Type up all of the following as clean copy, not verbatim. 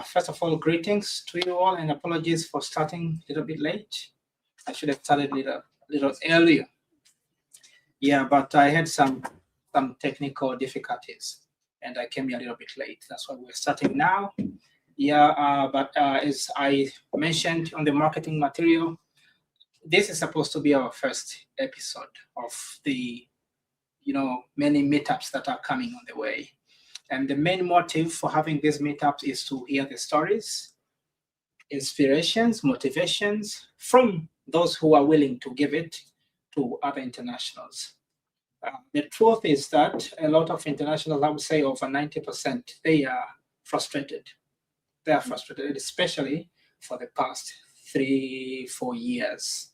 First of all, greetings to you all and apologies for starting a little bit late. I should have started a little earlier. Yeah, but I had some technical difficulties and I came here a little bit late. That's why we're starting now. Yeah, but as I mentioned on the marketing material, this is supposed to be our first episode of the many meetups that are coming on the way. And the main motive for having these meetups is to hear the stories, inspirations, motivations from those who are willing to give it to other internationals. The truth is that a lot of internationals, I would say over 90%, they are frustrated. They are frustrated, especially for the past 3-4 years.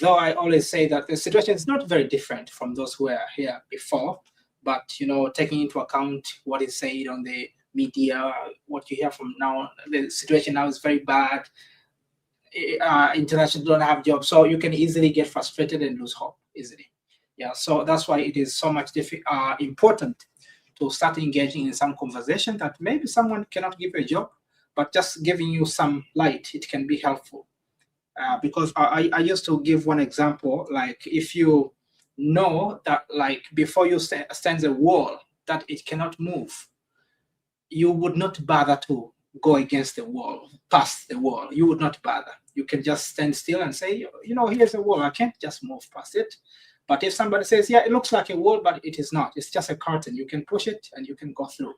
Though I always say that the situation is not very different from those who were here before, but taking into account what is said on the media, what you hear from now, the situation now is very bad. International don't have jobs, so you can easily get frustrated and lose hope easily. Yeah, so that's why it is so much important to start engaging in some conversation that maybe someone cannot give you a job, but just giving you some light, it can be helpful. Because I used to give one example, like if you know that like before you stand a wall that it cannot move, you would not bother to go against the wall, past the wall. You would not bother. You can just stand still and say, here's a wall. I can't just move past it. But if somebody says, yeah, it looks like a wall, but it is not. It's just a curtain. You can push it and you can go through.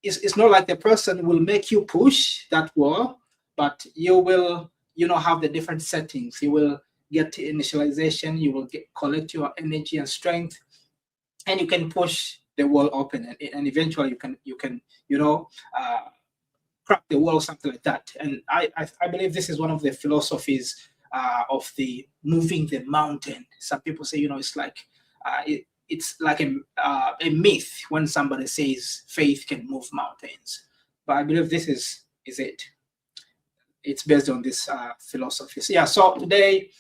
It's not like the person will make you push that wall, but you will, have the different settings. You will get to initialization. You will collect your energy and strength, and you can push the wall open, and eventually you can crack the wall, something like that. And I believe this is one of the philosophies of the moving the mountain. Some people say, it's like it's like a myth when somebody says faith can move mountains. But I believe this is it. It's based on this philosophy. Yeah. So today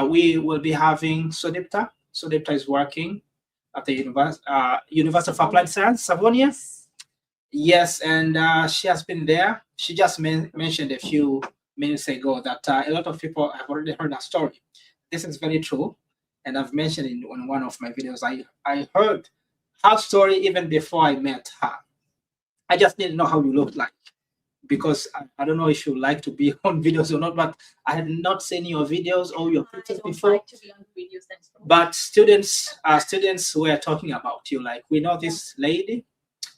we will be having Sudipta. Sudipta is working at the University of Applied Science, Savonia. Yes, and she has been there. She just mentioned a few minutes ago that a lot of people have already heard her story. This is very true, and I've mentioned in one of my videos, I heard her story even before I met her. I just didn't know how you looked like, because I don't know if you like to be on videos or not, but I had not seen your videos or your pictures before. Like to be on videos, but students were talking about you. Like, we know this lady.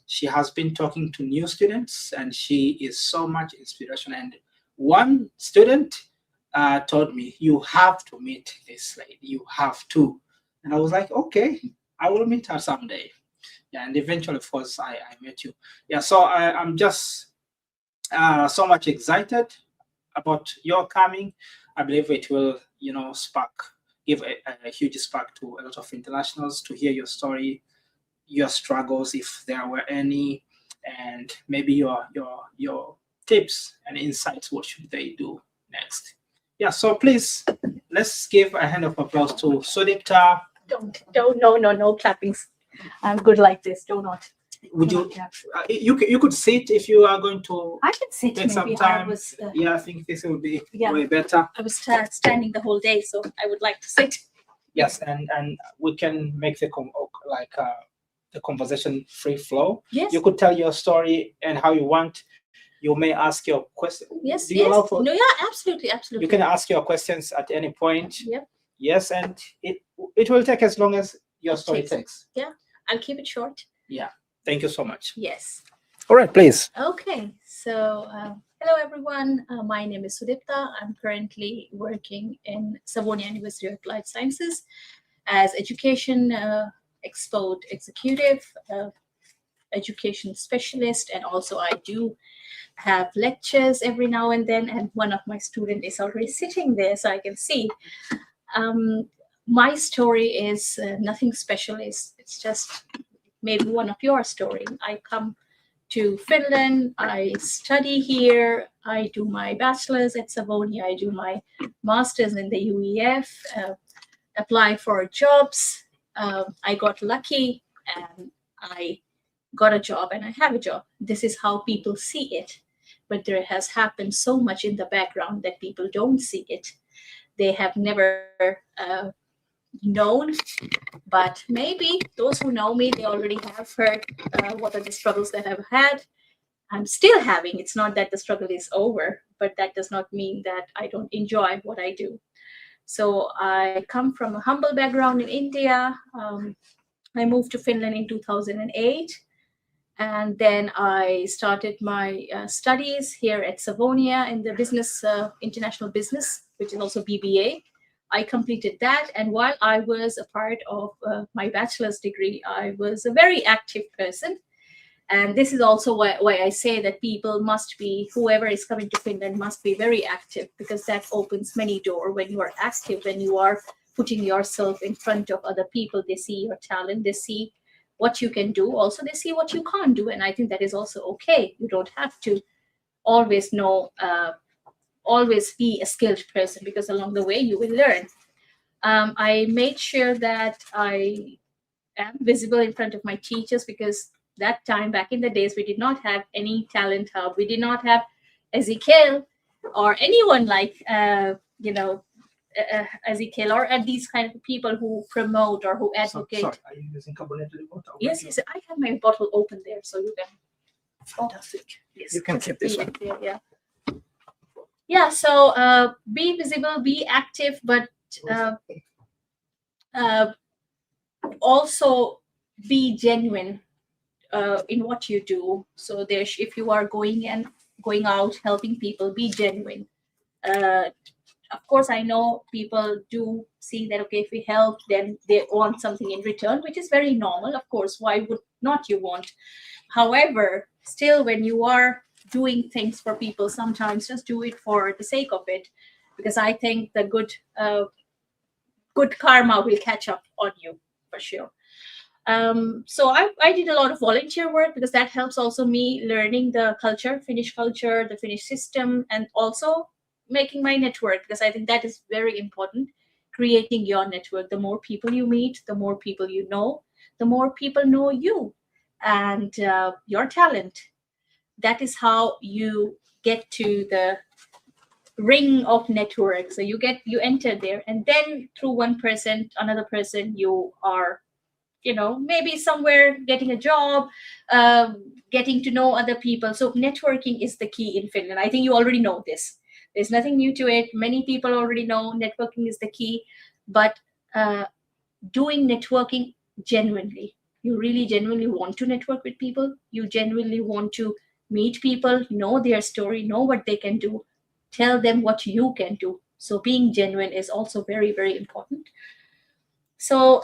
She has been talking to new students, and she is so much inspiration. And one student told me, you have to meet this lady. You have to. And I was like, okay, I will meet her someday. Yeah, and eventually, of course, I met you. Yeah, so I'm just so much excited about your coming. I believe it will, give a huge spark to a lot of internationals to hear your story, your struggles, if there were any, and maybe your tips and insights. What should they do next? Yeah, so please, let's give a hand of applause to Sudipta. No clappings. I'm good like this. Do not. Would you could sit if you are going to. I can sit. Take some time. I think this will be way better. I was standing the whole day, so I would like to sit. Yes, and we can make the conversation free flow. Yes. You could tell your story and how you want. You may ask your question. Yes. Yes. Absolutely. You can ask your questions at any point. Yep. Yes, and it will take as long as your story takes. Yeah, I'll keep it short. Yeah. Thank you so much. Yes. All right, please. Okay. So, hello everyone. My name is Sudipta. I'm currently working in Savonia University of Applied Sciences as education expert executive, education specialist, and also I do have lectures every now and then, and one of my students is already sitting there, so I can see. My story is nothing special. It's just maybe one of your story. I come to Finland, I study here, I do my bachelor's at Savonia, I do my master's in the UEF, apply for jobs. I got lucky and I got a job and I have a job. This is how people see it. But there has happened so much in the background that people don't see it. They have never known, but maybe those who know me, they already have heard what are the struggles that I've had. I'm still having. It's not that the struggle is over, but that does not mean that I don't enjoy what I do. So I come from a humble background in India. I moved to Finland in 2008. And then I started my studies here at Savonia in the business, international business, which is also BBA. I completed that. And while I was a part of my bachelor's degree, I was a very active person. And this is also why I say that people must be, whoever is coming to Finland must be very active, because that opens many doors. When you are active, when you are putting yourself in front of other people, they see your talent, they see what you can do. Also, they see what you can't do. And I think that is also okay. You don't have to always know, always be a skilled person, because along the way you will learn. I made sure that I am visible in front of my teachers, because that time, back in the days, we did not have any talent hub. We did not have Ezekiel or anyone like, Ezekiel, or at these kind of people who promote or who advocate. Sorry, are you using carbonated water? Yes, I have my bottle open there, so you can. Fantastic. Yes, You can keep this one. Yeah. Yeah. So be visible, be active, but also be genuine in what you do. So there's, if you are going out helping people, be genuine. Of course, I know people do see that, okay, if we help, then they want something in return, which is very normal. Of course, why would not you want? However, still, when you are doing things for people, sometimes just do it for the sake of it, because I think the good karma will catch up on you for sure. So I did a lot of volunteer work, because that helps also me learning the culture, Finnish culture, the Finnish system, and also making my network, because I think that is very important. Creating your network. The more people you meet, the more people you know, the more people know you and your talent. That is how you get to the ring of network. So you enter there, and then through one person, another person, you are, maybe somewhere getting a job, getting to know other people. So networking is the key in Finland. I think you already know this. There's nothing new to it. Many people already know networking is the key, but doing networking genuinely. You really genuinely want to network with people. You genuinely want to meet people, know their story, know what they can do, tell them what you can do. So being genuine is also very, very important. So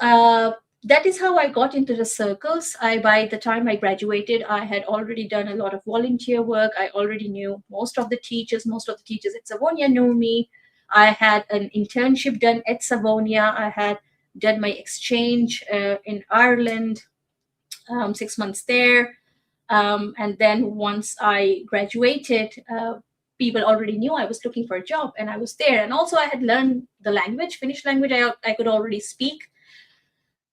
that is how I got into the circles. By the time I graduated, I had already done a lot of volunteer work. I already knew most of the teachers. Most of the teachers at Savonia knew me. I had an internship done at Savonia. I had done my exchange in Ireland, 6 months there. And then once I graduated, people already knew I was looking for a job, and I was there. And also I had learned the language, Finnish language. I could already speak,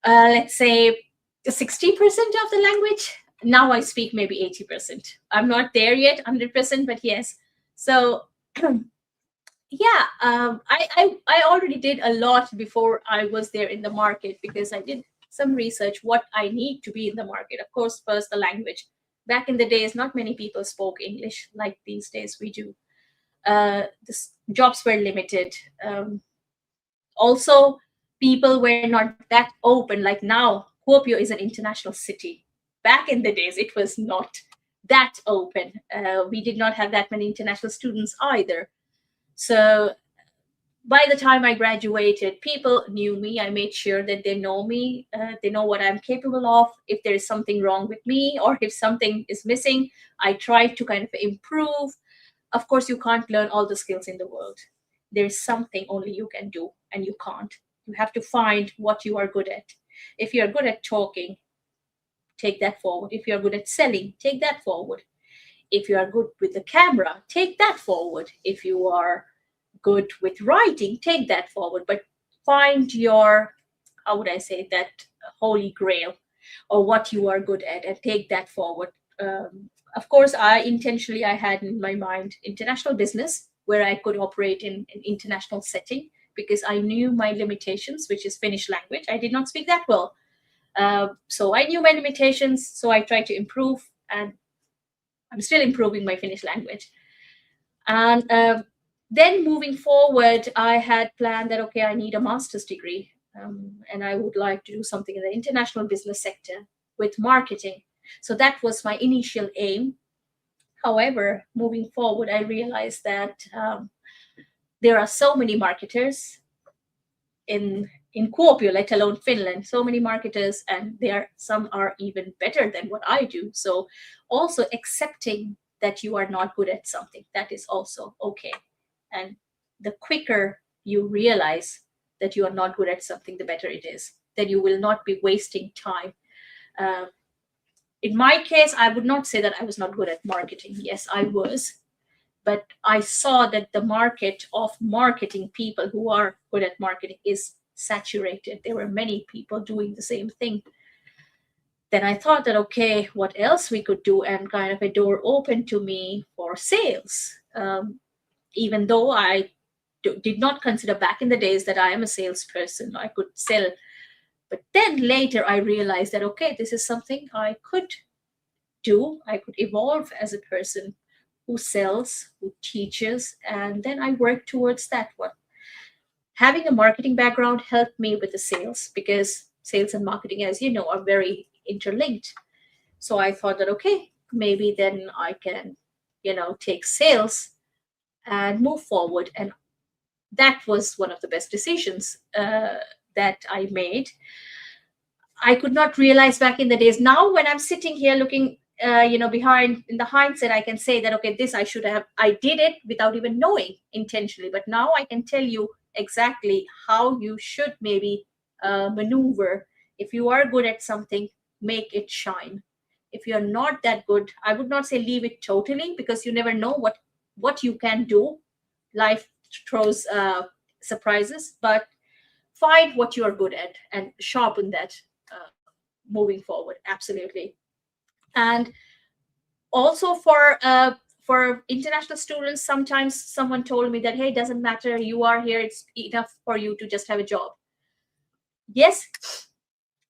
let's say 60% of the language. Now I speak maybe 80%. I'm not there yet, 100%, but yes. So yeah, I already did a lot before I was there in the market, because I did some research what I need to be in the market. Of course, first the language. Back in the days, not many people spoke English like these days we do. The jobs were limited. Also, people were not that open like now. Kuopio is an international city. Back in the days, it was not that open. We did not have that many international students either. So by the time I graduated, people knew me. I made sure that they know me. They know what I'm capable of. If there is something wrong with me, or if something is missing, I try to kind of improve. Of course, you can't learn all the skills in the world. There's something only you can do, and you can't. You have to find what you are good at. If you're good at talking, take that forward. If you're good at selling, take that forward. If you are good with the camera, take that forward. If you are good with writing, take that forward. But find your, how would I say, that holy grail. or what you are good at, and take that forward. Of course, I had in my mind international business, where I could operate in an international setting, because I knew my limitations, which is Finnish language. I did not speak that well. So I knew my limitations, so I tried to improve, and I'm still improving my Finnish language. And then moving forward, I had planned that, okay, I need a master's degree, and I would like to do something in the international business sector with marketing. So that was my initial aim. However, moving forward, I realized that there are so many marketers in Kuopio, let alone Finland, so many marketers, and some are even better than what I do. So also accepting that you are not good at something, that is also okay. And the quicker you realize that you are not good at something, the better it is. Then you will not be wasting time. In my case, I would not say that I was not good at marketing. Yes, I was. But I saw that the market of marketing people who are good at marketing is saturated. There were many people doing the same thing. Then I thought that, okay, what else we could do? And kind of a door opened to me for sales. Even though I did not consider back in the days that I am a salesperson, I could sell. But then later I realized that, okay, this is something I could do. I could evolve as a person who sells, who teaches, and then I work towards that one. Having a marketing background helped me with the sales, because sales and marketing, as you know, are very interlinked. So I thought that, okay, maybe then I can, take sales and move forward. And that was one of the best decisions that I made. I could not realize back in the days. Now, when I'm sitting here looking, behind in the hindsight, I can say that, okay, this I did it without even knowing intentionally. But now I can tell you exactly how you should maybe maneuver. If you are good at something, make it shine. If you're not that good, I would not say leave it totally, because you never know what you can do. Life throws surprises, but find what you are good at and sharpen that moving forward. Absolutely. And also for international students, sometimes someone told me that, hey, it doesn't matter, you are here, it's enough for you to just have a job. Yes,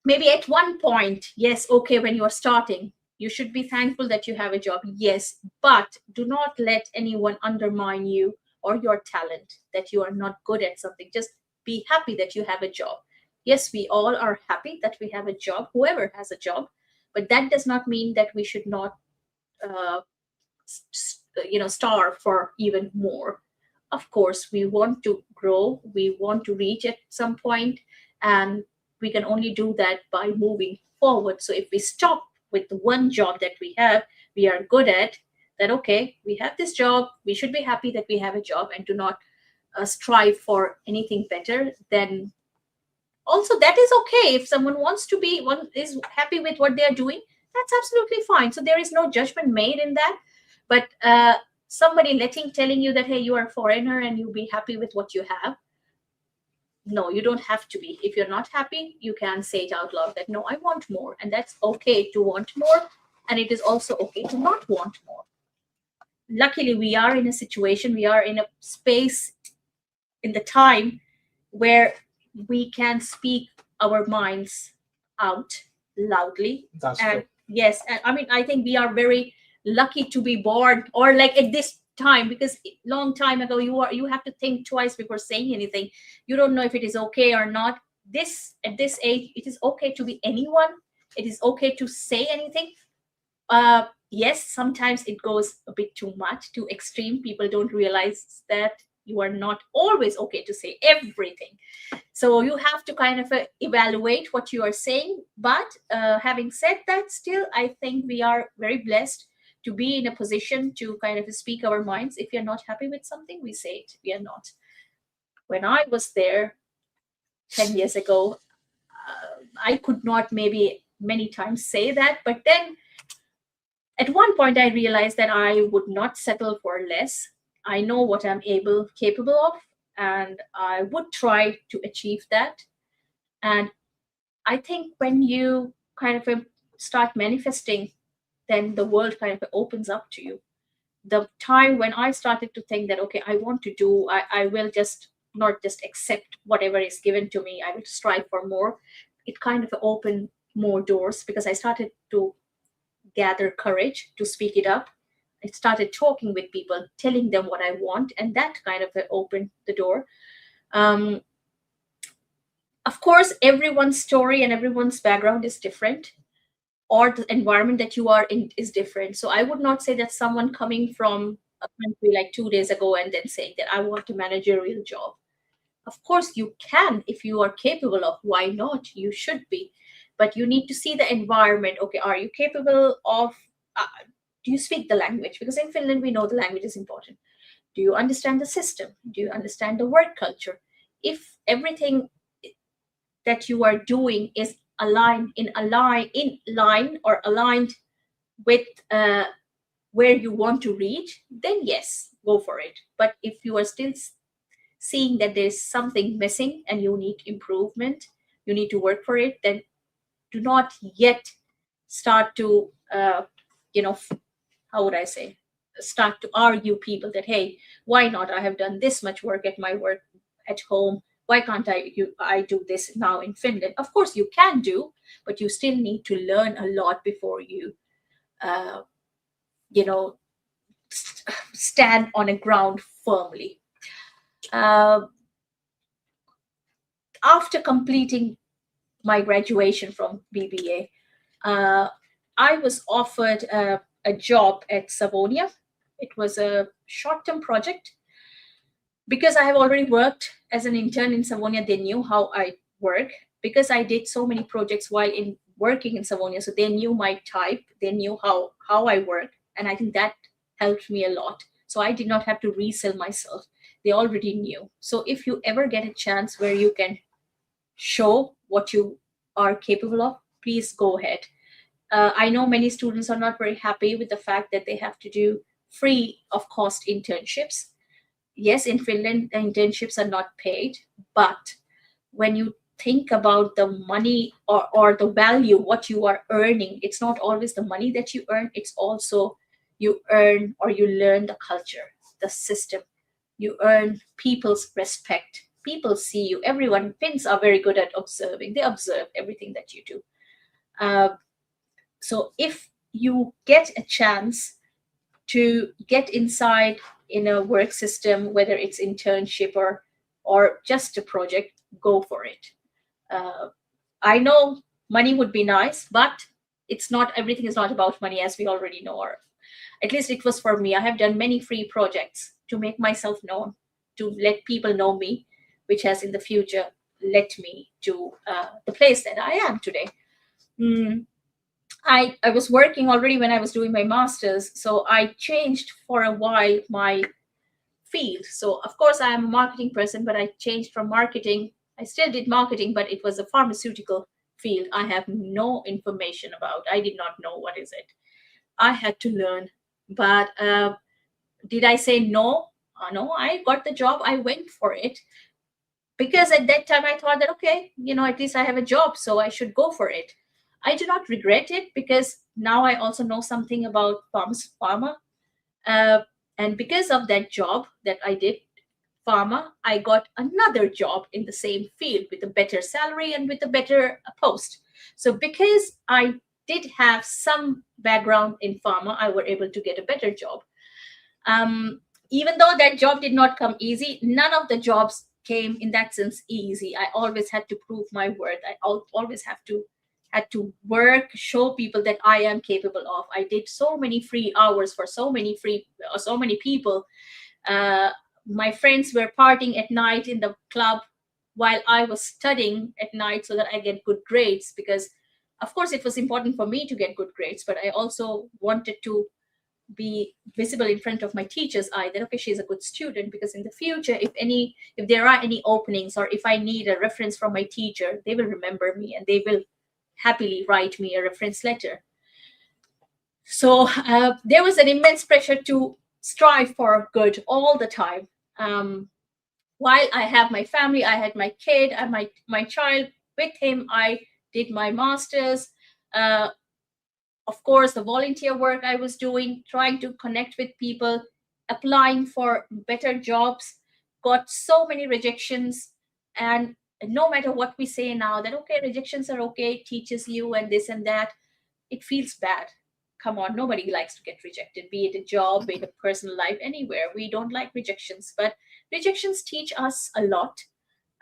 maybe at one point, yes, okay, when you are starting, you should be thankful that you have a job, yes, but do not let anyone undermine you or your talent, that you are not good at something. Just be happy that you have a job. Yes, we all are happy that we have a job, whoever has a job, but that does not mean that we should not starve for even more. Of course, we want to grow, we want to reach at some point, and we can only do that by moving forward. So if we stop with the one job that we are good at, then okay, we have this job, we should be happy that we have a job, and do not strive for anything better. Then also that is okay. If someone is happy with what they're doing, that's absolutely fine. So there is no judgment made in that. But somebody telling you that, hey, you are a foreigner and you'll be happy with what you have. No, you don't have to be. If you're not happy, you can say it out loud that, no, I want more. And that's okay to want more. And it is also okay to not want more. Luckily, we are in a situation, we are in a space in the time where we can speak our minds out loudly. That's and true. Yes, and I mean, I think we are very lucky to be born, or like at this time, because long time ago you have to think twice before saying anything. You don't know if it is okay or not. At this age, it is okay to be anyone. It is okay to say anything. Yes, sometimes it goes a bit too much, too extreme. People don't realize that you are not always okay to say everything. So you have to kind of evaluate what you are saying. But having said that, still, I think we are very blessed to be in a position to kind of speak our minds. If you're not happy with something, we say it. We are not. When I was there 10 years ago, I could not maybe many times say that. But then at one point, I realized that I would not settle for less. I know what I'm capable of, and I would try to achieve that. And I think when you kind of start manifesting, then the world kind of opens up to you. The time when I started to think that, okay, I want to do, I will just not just accept whatever is given to me, I will strive for more. It kind of opened more doors because I started to gather courage to speak it up. I started talking with people, telling them what I want, and that kind of opened the door. Um, of course, everyone's story and everyone's background is different, or the environment that you are in is different. So I would not say that someone coming from a country like 2 days ago and then saying that I want a managerial job. Of course, you can if you are capable of. Why not? You should be. But you need to see the environment. Okay, are you capable of? Do you speak the language? Because in Finland, we know the language is important. Do you understand the system? Do you understand the work culture? If everything that you are doing is in line or aligned with where you want to reach, then yes, go for it. But if you are still seeing that there's something missing and you need improvement, you need to work for it, then do not yet start to how would I say, start to argue people that, hey, why not? I have done this much work at my work at home. Why can't I do this now in Finland? Of course you can do, but you still need to learn a lot before you uh, you know stand on a ground firmly. uh, After completing my graduation from BBA, I was offered a job at Savonia. It was a short-term project. Because I have already worked as an intern in Savonia, they knew how I work. Because I did so many projects while in working in Savonia, so they knew my type, they knew how I work, and I think that helped me a lot. So I did not have to resell myself. They already knew. So if you ever get a chance where you can show what you are capable of, please go ahead. I know many students are not very happy with the fact that they have to do free of cost internships. Yes, in Finland, the internships are not paid, but when you think about the money or the value, what you are earning, it's not always the money that you earn, it's also you earn or you learn the culture, the system. You earn people's respect. People see you. Everyone, Finns are very good at observing. They observe everything that you do. So if you get a chance to get inside in a work system, whether it's internship or just a project, go for it. I know money would be nice, but it's not, everything is not about money, as we already know, or at least it was for me. I have done many free projects to make myself known, to let people know me, which has in the future led me to the place that I am today. I was working already when I was doing my master's, so I changed for a while my field. So of course I am a marketing person, but I changed from marketing. I still did marketing, but it was a pharmaceutical field I have no information about. I did not know what is it. I had to learn. But did I say no? No, I got the job. I went for it because at that time I thought that, okay, at least I have a job, so I should go for it. I do not regret it because now I also know something about pharma. And because of that job that I did, pharma, I got another job in the same field with a better salary and with a better post. So because I did have some background in pharma, I were able to get a better job. Even though that job did not come easy, none of the jobs came in that sense easy. I always had to prove my worth. I always had to work, show people that I am capable of. I did so many free hours for so many people. My friends were partying at night in the club while I was studying at night so that I get good grades, because of course it was important for me to get good grades, but I also wanted to be visible in front of my teacher's eye that, okay, she's a good student, because in the future, if there are any openings or if I need a reference from my teacher, they will remember me and they will happily write me a reference letter. So there was an immense pressure to strive for good all the time. While I have my family, I had my kid and my child. With him, I did my master's. Of course, the volunteer work I was doing, trying to connect with people, applying for better jobs, got so many rejections. And no matter what we say now, that okay, rejections are okay, it teaches you and this and that, it feels bad. Come on, nobody likes to get rejected, be it a job, be it a personal life, anywhere. We don't like rejections, but rejections teach us a lot,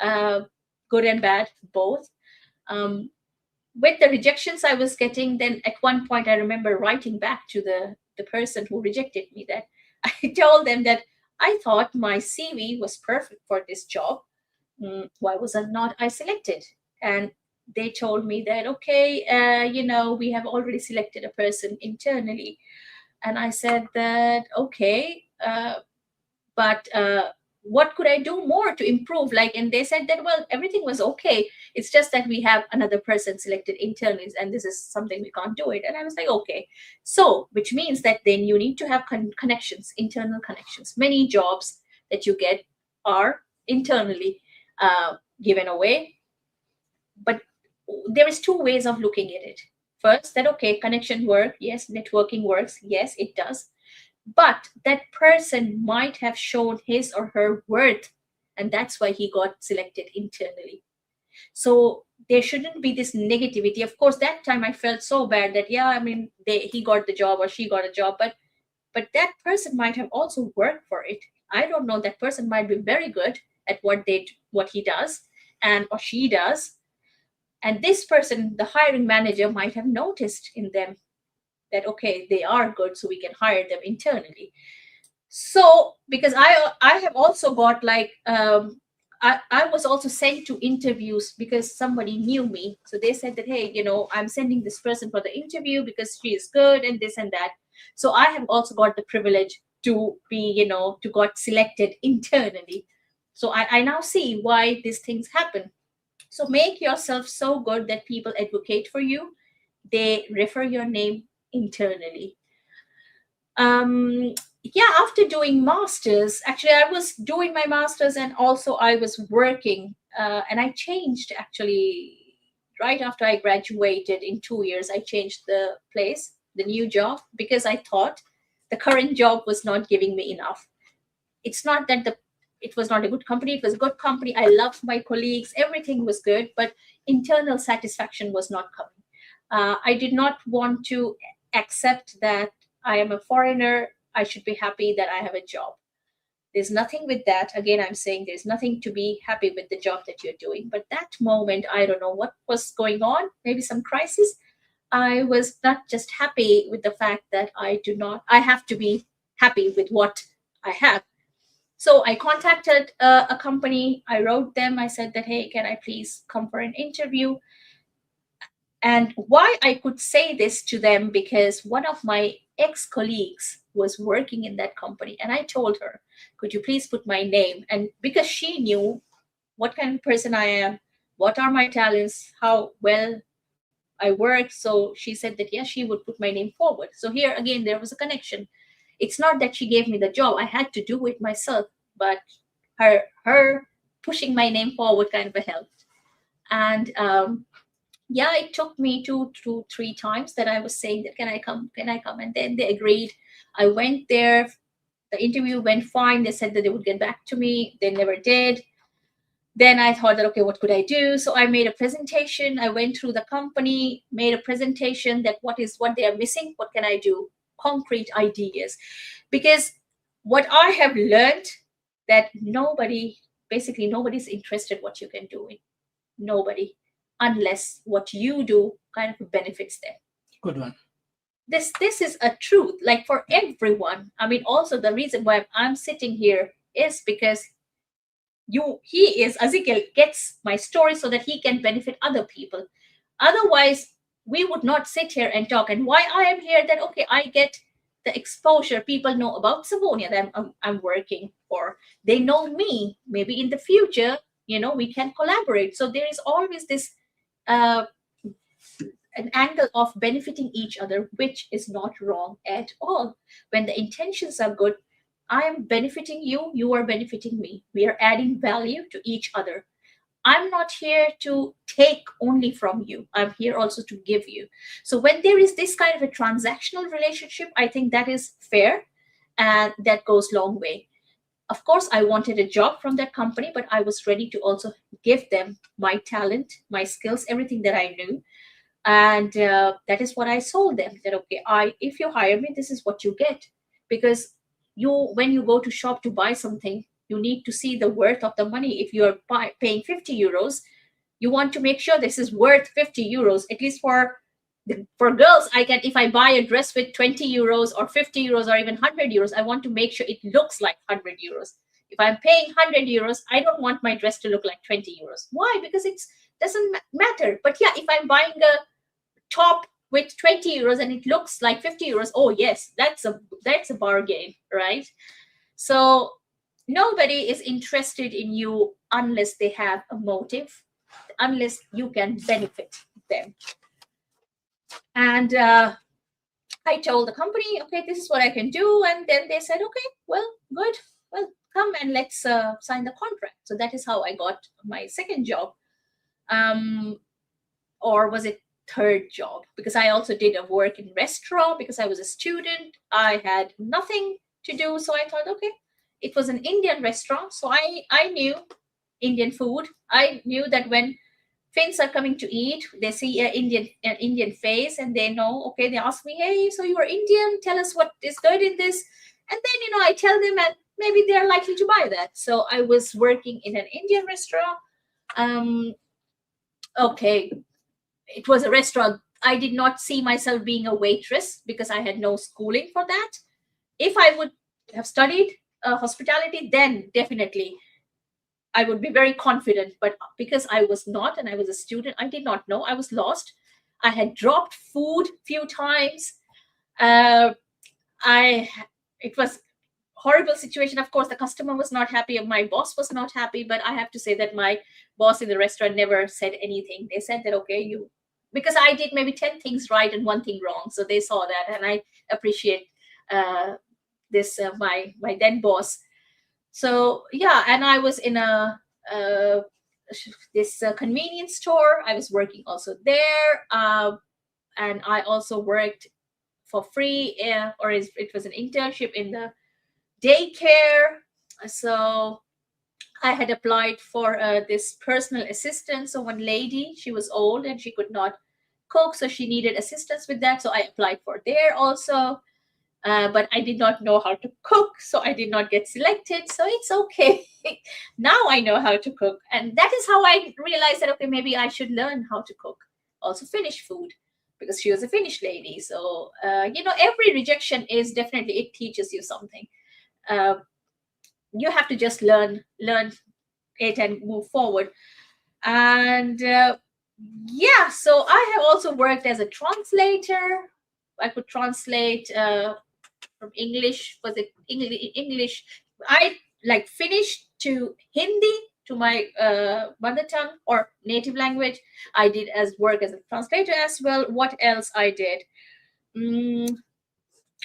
uh, good and bad, both. Um, with the rejections I was getting, then at one point I remember writing back to the person who rejected me, that I told them that I thought my CV was perfect for this job. Why was I not I selected? And they told me that okay, we have already selected a person internally. And I said that okay, but what could I do more to improve? Like, and they said that well, everything was okay. It's just that we have another person selected internally, and this is something we can't do it. And I was like, okay, so which means that then you need to have connections, internal connections. Many jobs that you get are internally given away, but there is two ways of looking at it. First, that okay, connection work, yes, networking works, yes, it does, but that person might have shown his or her worth, and that's why he got selected internally. So there shouldn't be this negativity. Of course, that time I felt so bad that yeah, I mean, he got the job or she got a job, but that person might have also worked for it. I don't know, that person might be very good at what he does and or she does, and this person, the hiring manager, might have noticed in them that okay, they are good, so we can hire them internally. So because I have also got like I was also sent to interviews because somebody knew me. So they said that hey, I'm sending this person for the interview because she is good and this and that. So I have also got the privilege to be, to got selected internally. So I now see why these things happen. So make yourself so good that people advocate for you, they refer your name internally. Yeah, after doing masters, actually I was doing my masters and also I was working, and I changed actually right after I graduated. In 2 years I changed the place, the new job, because I thought the current job was not giving me enough. It's not that it was not a good company, it was a good company, I loved my colleagues, everything was good, but internal satisfaction was not coming. I did not want to accept that I am a foreigner, I should be happy that I have a job. There's nothing with that. Again, I'm saying there's nothing to be happy with the job that you're doing. But that moment, I don't know what was going on, maybe some crisis. I was not just happy with the fact that I have to be happy with what I have. So I contacted a company. I wrote them. I said that, hey, can I please come for an interview? And why I could say this to them, because one of my ex-colleagues was working in that company. And I told her, could you please put my name? And because she knew what kind of person I am, what are my talents, how well I work. So she said that, yes, she would put my name forward. So here again, there was a connection. It's not that she gave me the job. I had to do it myself, but her pushing my name forward kind of helped. And yeah, it took me 2 to 3 times that I was saying that, can I come? And then they agreed. I went there. The interview went fine. They said that they would get back to me. They never did. Then I thought that, okay, what could I do? So I made a presentation. I went through the company, made a presentation that what they are missing, what can I do? Concrete ideas. Because what I have learned, that basically nobody's interested what you can do. Nobody, unless what you do kind of benefits them. Good one. This is a truth, like for everyone. I mean, also the reason why I'm sitting here is because Ezekiel gets my story so that he can benefit other people. Otherwise, we would not sit here and talk. And why I am here, that okay, I get the exposure. People know about Savonia that I'm working for. They know me. Maybe in the future, we can collaborate. So there is always this uh, an angle of benefiting each other, which is not wrong at all. When the intentions are good, I am benefiting you, you are benefiting me. We are adding value to each other. I'm not here to take only from you. I'm here also to give you. So when there is this kind of a transactional relationship, I think that is fair, and that goes long way. Of course, I wanted a job from that company, but I was ready to also give them my talent, my skills, everything that I knew. And that is what I sold them, that okay, if you hire me, this is what you get. Because when you go to shop to buy something, you need to see the worth of the money. If you're paying 50 euros, you want to make sure this is worth 50 euros, at least for girls. If I buy a dress with 20 euros or 50 euros or even 100 euros, I want to make sure it looks like 100 euros. If I'm paying 100 euros, I don't want my dress to look like 20 euros. Why? Because it doesn't matter. But yeah, if I'm buying a top with 20 euros and it looks like 50 euros, oh yes, that's a bargain, right? So nobody is interested in you unless they have a motive, unless you can benefit them. And I told the company, okay, this is what I can do. And then they said, okay, well, good. Well, come and let's sign the contract. So that is how I got my second job. Or was it third job? Because I also did a work in restaurant because I was a student. I had nothing to do. So I thought, okay, it was an Indian restaurant. So I knew Indian food. I knew that when Finns are coming to eat, they see an Indian face and they know, okay, they ask me, hey, so you are Indian, tell us what is good in this. And then, I tell them and maybe they're likely to buy that. So I was working in an Indian restaurant. Okay, it was a restaurant. I did not see myself being a waitress because I had no schooling for that. If I would have studied hospitality, then definitely I would be very confident. But because I was not, and I was a student, I did not know. I was lost. I had dropped food a few times. It was horrible situation. Of course, the customer was not happy and my boss was not happy. But I have to say that my boss in the restaurant never said anything. They said that, okay, because I did maybe 10 things right and one thing wrong. So they saw that, and I appreciate this, my then boss. So yeah, and I was in this convenience store. I was working also there, and I also worked for free, or it was an internship in the daycare. So I had applied for this personal assistant. So one lady, she was old and she could not cook, so she needed assistance with that. So I applied for there also. But I did not know how to cook, so I did not get selected. So it's okay. Now I know how to cook. And that is how I realized that, okay, maybe I should learn how to cook. Also Finnish food, because she was a Finnish lady. So, every rejection is definitely, it teaches you something. You have to just learn it and move forward. And yeah, so I have also worked as a translator. I could translate from English. Was it English? I like Finnish to Hindi, to my mother tongue or native language. I did as work as a translator as well. What else I did?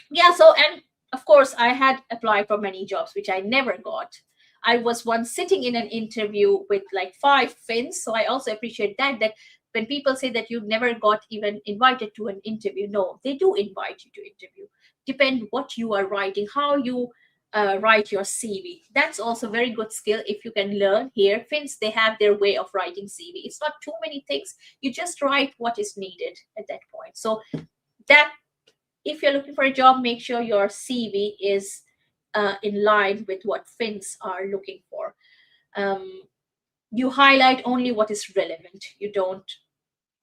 Yeah, so, and of course I had applied for many jobs which I never got. I was once sitting in an interview with like 5 Finns. So I also appreciate that when people say that you never got even invited to an interview, no, they do invite you to interview. Depend what you are writing, how you write your CV. That's also very good skill if you can learn here. Finns, they have their way of writing CV. It's not too many things. You just write what is needed at that point. So that, if you're looking for a job, make sure your CV is in line with what Finns are looking for. You highlight only what is relevant. You don't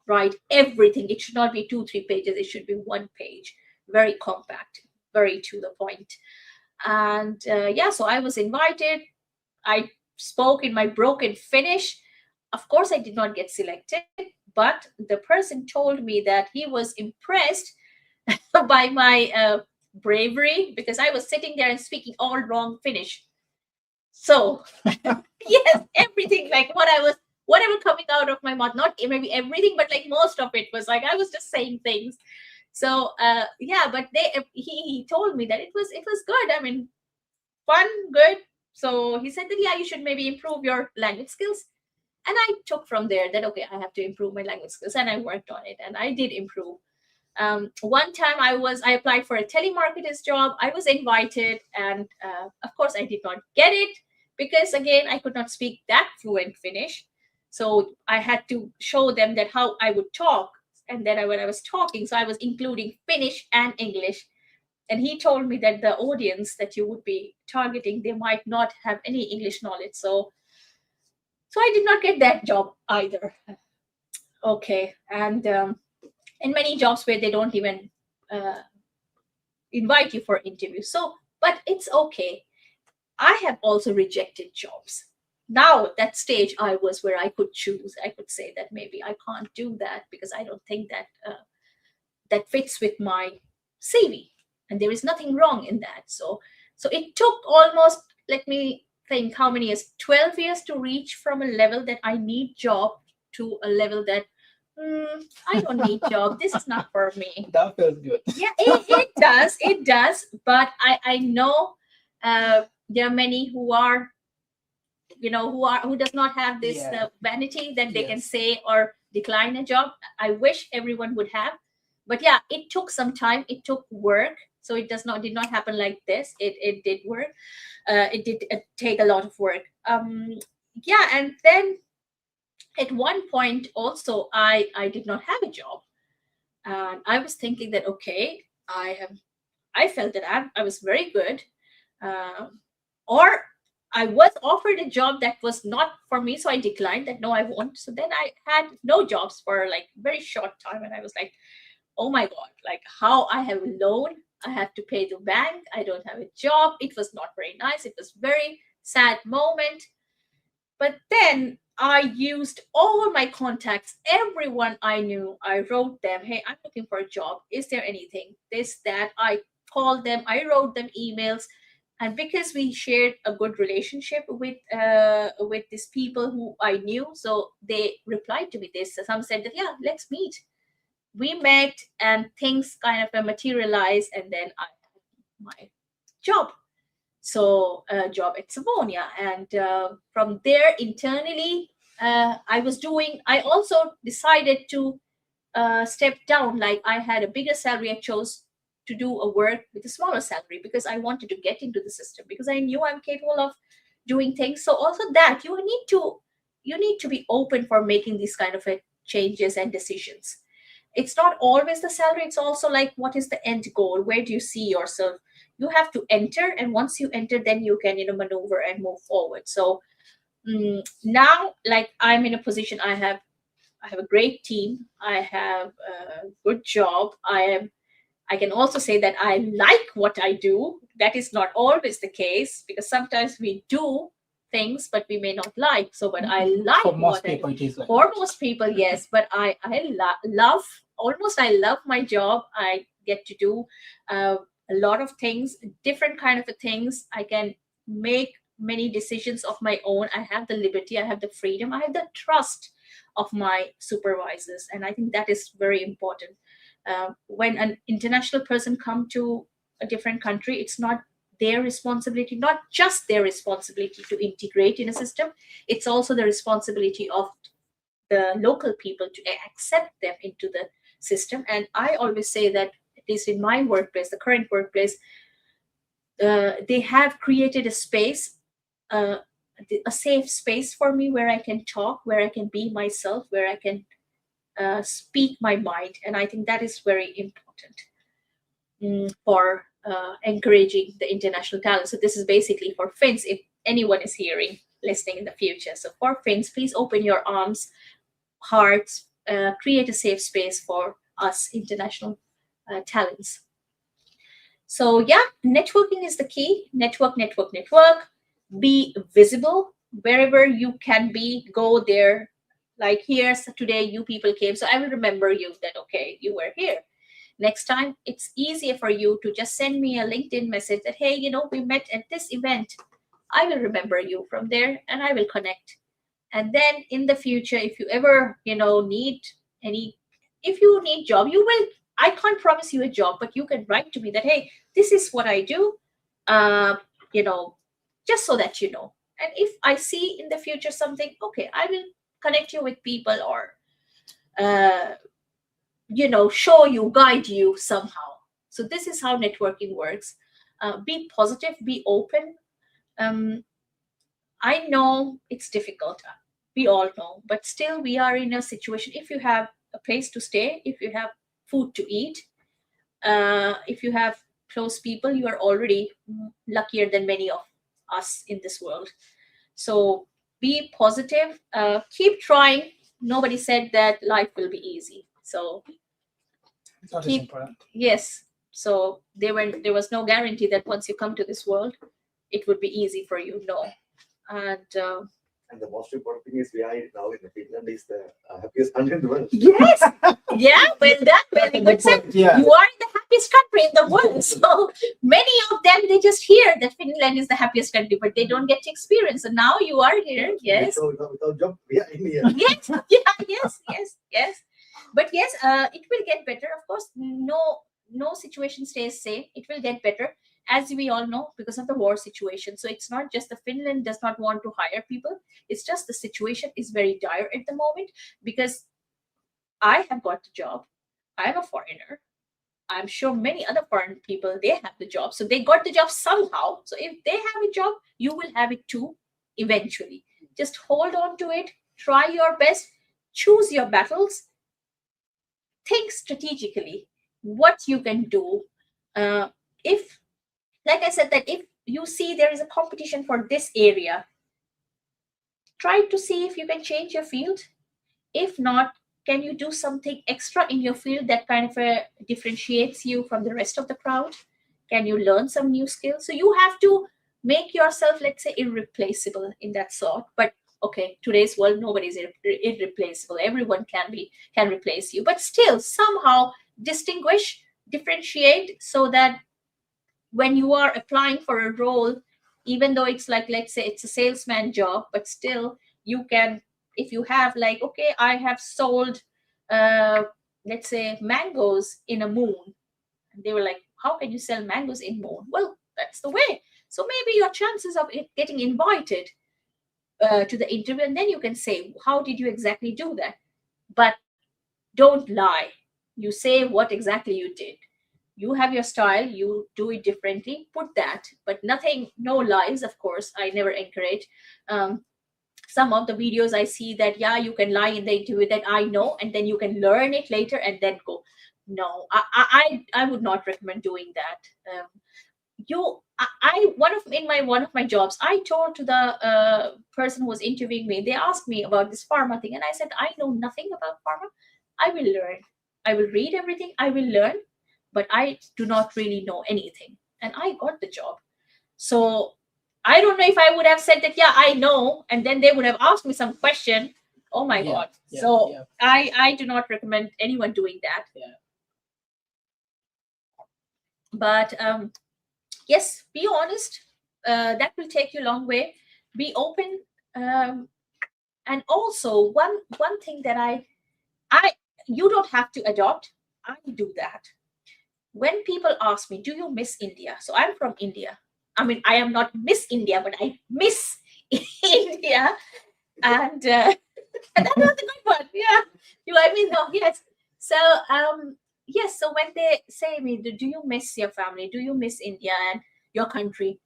write everything. It should not be 2-3 pages. It should be 1 page. Very compact, very to the point. And yeah, so I was invited. I spoke in my broken Finnish. Of course, I did not get selected, but the person told me that he was impressed by my bravery, because I was sitting there and speaking all wrong Finnish. So yes, everything, like whatever coming out of my mouth, not maybe everything, but like most of it was like I was just saying things. So yeah, but he told me that it was good. I mean, fun, good. So he said that, yeah, you should maybe improve your language skills. And I took from there that, okay, I have to improve my language skills, and I worked on it, and I did improve. One time I applied for a telemarketer's job. I was invited, and of course I did not get it because, again, I could not speak that fluent Finnish. So I had to show them that how I would talk, and then when I was talking, so I was including Finnish and English. And he told me that the audience that you would be targeting, they might not have any English knowledge. So I did not get that job either. Okay, and in many jobs where they don't even invite you for interview. So, but it's okay. I have also rejected jobs. Now that stage I was where I could choose. I could say that maybe I can't do that because I don't think that that fits with my CV, and there is nothing wrong in that. So it took almost, let me think, how many years? 12 years to reach from a level that I need job to a level that I don't need job. This is not for me. That feels good. Yeah, it does. But I know there are many who are, who does not have this vanity that they can say or decline a job. I wish everyone would have, but yeah, it took some time. It took work. So it did not happen like this. It did work. It did take a lot of work. Yeah, and then at one point also I did not have a job, and I was thinking that, okay, I felt that I was very good, or I was offered a job that was not for me, so I declined that. No, I won't. So then I had no jobs for like very short time, and I was like, oh my god, like how I have a loan, I have to pay the bank, I don't have a job. It was not very nice. It was very sad moment. But then I used all my contacts, everyone I knew. I wrote them, hey, I'm looking for a job. Is there anything? This, that. I called them, I wrote them emails. And because we shared a good relationship with these people who I knew, so they replied to me. This, some said that, yeah, let's meet. We met, and things kind of materialized, and then I had my job. So job at Savonia, and from there internally I also decided to step down. Like I had a bigger salary, I chose to do a work with a smaller salary because I wanted to get into the system, because I knew I'm capable of doing things. So also that you need to be open for making these kind of changes and decisions. It's not always the salary. It's also like, what is the end goal? Where do you see yourself? You have to enter, and once you enter, then you can maneuver and move forward. So now, like, I'm in a position, I have a great team, I have a good job, I can also say that I like what I do. That is not always the case, because sometimes we do things but we may not like. So but I like For most what people I it is do. like For most people, yes, but I love, almost I love my job. I get to do a lot of things, different kind of things. I can make many decisions of my own. I have the liberty, I have the freedom, I have the trust of my supervisors, and I think that is very important. When an international person come to a different country, it's not their responsibility, not just their responsibility to integrate in a system, it's also the responsibility of the local people to accept them into the system. And I always say that, at least in my workplace, the current workplace, they have created a space, a safe space for me, where I can talk, where I can be myself, where I can speak my mind. And I think that is very important for encouraging the international talent. So this is basically for Finns, if anyone is listening in the future. So for Finns, please open your arms, hearts, create a safe space for us international talents. So yeah, networking is the key. Network. Be visible wherever you can be. Go there. Like here, so today you people came, so I will remember you, that okay, you were here. Next time, it's easier for you to just send me a LinkedIn message that, hey, we met at this event. I will remember you from there, and I will connect. And then in the future, if you ever need any, if you need job, you will, I can't promise you a job, but you can write to me that, hey, this is what I do, just so that you know. And if I see in the future something, okay, I will connect you with people or show you, guide you somehow. So this is how networking works. Be positive, be open. I know it's difficult, we all know, but still we are in a situation. If you have a place to stay, if you have food to eat, if you have close people, you are already luckier than many of us in this world. So be positive, keep trying. Nobody said that life will be easy. So That is important. yes. So there was no guarantee that once you come to this world, it would be easy for you. No. And the most important thing is we are now in Finland is the happiest country in the world. Yes. Yeah. Well done. Very good said. Yeah. You are in the happiest country in the world. So many of them, they just hear that Finland is the happiest country, but they don't get to experience. So now you are here. Yes. So without job, we are in here. Yes. Yeah. Yes. But yes, it will get better. Of course, no situation stays same. It will get better, as we all know, because of the war situation. So it's not just the Finland does not want to hire people. It's just the situation is very dire at the moment, because I have got the job. I'm a foreigner. I'm sure many other foreign people, they have the job. So they got the job somehow. So if they have a job, you will have it too eventually. Just hold on to it. Try your best. Choose your battles. Think strategically what you can do. If, like I said, that if you see there is a competition for this area, try to see if you can change your field. If not, can you do something extra in your field that kind of differentiates you from the rest of the crowd? Can you learn some new skills? So you have to make yourself, let's say, irreplaceable in that sort. But okay, today's world, nobody's irreplaceable. Everyone can replace you, but still somehow distinguish, differentiate, so that when you are applying for a role, even though it's like, let's say it's a salesman job, but still you can, if you have like, okay, I have sold, let's say mangoes in a moon. And they were like, how can you sell mangoes in moon? Well, that's the way. So maybe your chances of it getting invited to the interview, and then you can say, how did you exactly do that? But don't lie. You say what exactly you did. You have your style, you do it differently, put that, but nothing, no lies, of course. I never encourage. Some of the videos I see that, yeah, you can lie in the interview, that I know, and then you can learn it later and then go. No, I would not recommend doing that. One of my jobs, I told to the person who was interviewing me, they asked me about this pharma thing, and I said, I know nothing about pharma. I will learn. I will read everything. I will learn, but I do not really know anything. And I got the job. So I don't know if I would have said that, yeah, I know, and then they would have asked me some question. Oh my God. So I do not recommend anyone doing that. Yeah. But yes, be honest. That will take you a long way. Be open. And also one thing that you don't have to adopt. I do that. When people ask me, do you miss India? So I'm from India. I mean, I am not Miss India, but I miss India. And that was a good one. Yeah. No, yes. So yes, so when they say me, do you miss your family? Do you miss India and your country?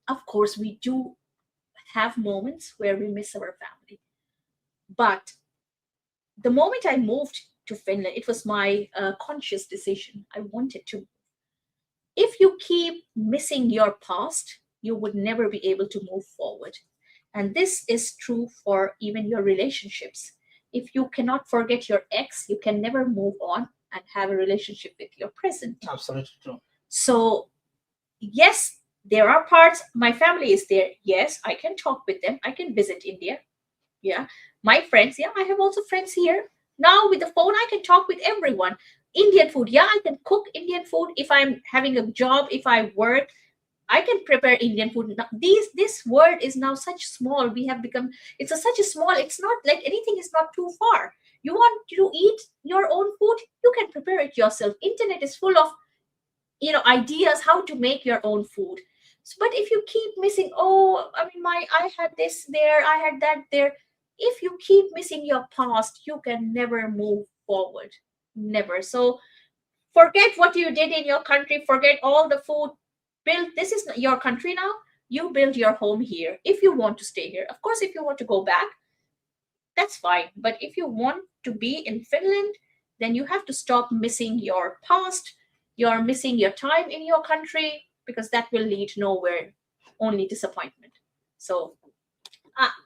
Of course, we do have moments where we miss our family. But the moment I moved to Finland, it was my conscious decision. I wanted to. If you keep missing your past, you would never be able to move forward. And this is true for even your relationships. If you cannot forget your ex, you can never move on and have a relationship with your present. Absolutely true. So, yes, there are parts, my family is there. Yes, I can talk with them. I can visit India. Yeah. My friends, yeah, I have also friends here. Now with the phone, I can talk with everyone. Indian food, yeah, I can cook Indian food. If I'm having a job, if I work, I can prepare Indian food. Now, this world is now such small. We have become, such a small, it's not like anything is not too far. You want to eat your own food, you can prepare it yourself. Internet is full of, ideas how to make your own food. So, but if you keep missing, I had this there, I had that there, if you keep missing your past, you can never move forward. Never. So forget what you did in your country, forget all the food. This is your country now. You build your home here if you want to stay here. Of course, if you want to go back, that's fine. But if you want to be in Finland, then you have to stop missing your past. You're missing your time in your country, because that will lead nowhere, only disappointment. So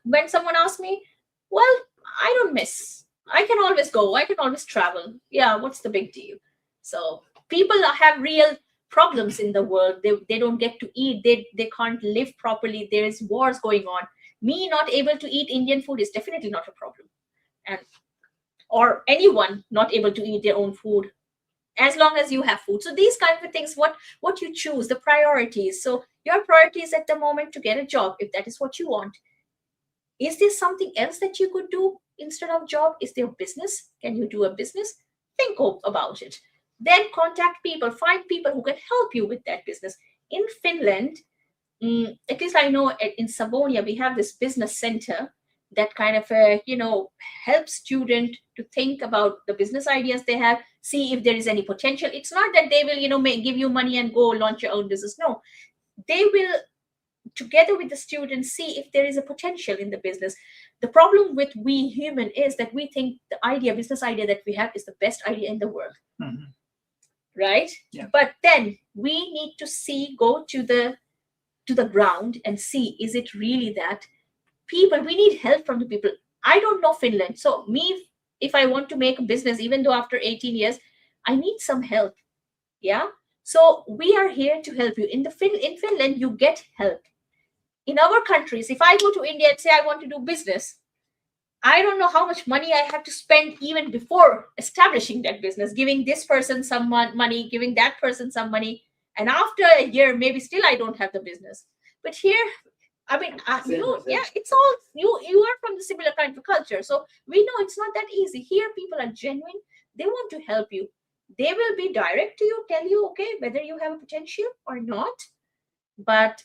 when someone asks me, well, I don't miss. I can always go. I can always travel. Yeah, what's the big deal? So people have real problems in the world. They don't get to eat. They can't live properly. There is wars going on. Me not able to eat Indian food is definitely not a problem. And or anyone not able to eat their own food, as long as you have food. So these kind of things, what you choose, the priorities. So your priorities at the moment to get a job, if that is what you want. Is there something else that you could do instead of job? Is there a business? Can you do a business? Think about it. Then contact people, find people who can help you with that business. In Finland, at least I know in Savonia, we have this business center that kind of, helps students to think about the business ideas they have, see if there is any potential. It's not that they will, give you money and go launch your own business. No, they will, together with the students, see if there is a potential in the business. The problem with we human is that we think the business idea that we have is the best idea in the world. Mm-hmm. Right? Yeah. But then we need to go to the ground and see, is it really that? People, we need help from the people. I don't know Finland. So me, if I want to make a business, even though after 18 years, I need some help. Yeah. So we are here to help you. In Finland, you get help. In our countries, if I go to India and say I want to do business, I don't know how much money I have to spend even before establishing that business, giving this person some money, giving that person some money. And after a year, maybe still I don't have the business. But here, I mean, it's all, you are from the similar kind of culture. So we know it's not that easy. Here, people are genuine. They want to help you. They will be direct to you, tell you, okay, whether you have a potential or not. But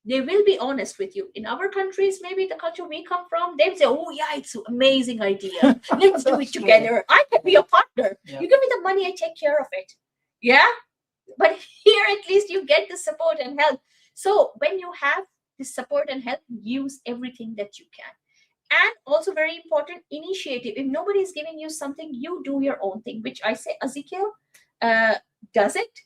they will be honest with you. In our countries, maybe the culture we come from, they will say, oh yeah, it's an amazing idea. Let's do it together. I can be a partner. Yeah. You give me the money, I take care of it. Yeah. But here, at least you get the support and help. So when you have this support and help, use everything that you can. And also very important, initiative. If nobody is giving you something, you do your own thing, which I say Ezekiel does it.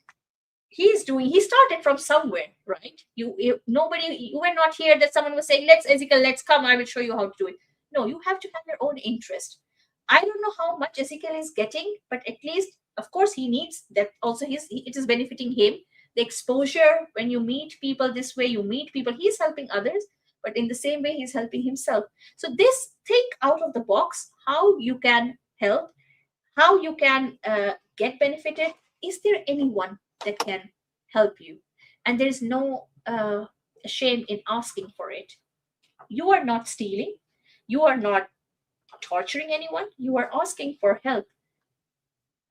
He started from somewhere, right? You were not here that someone was saying, let's come, I will show you how to do it. No, you have to have your own interest. I don't know how much Ezekiel is getting, but at least, of course, he needs that also. It is benefiting him. The exposure, when you meet people this way, he's helping others, but in the same way, he's helping himself. So think out of the box, how you can help, how you can get benefited. Is there anyone that can help you? And there is no shame in asking for it. You are not stealing. You are not torturing anyone. You are asking for help.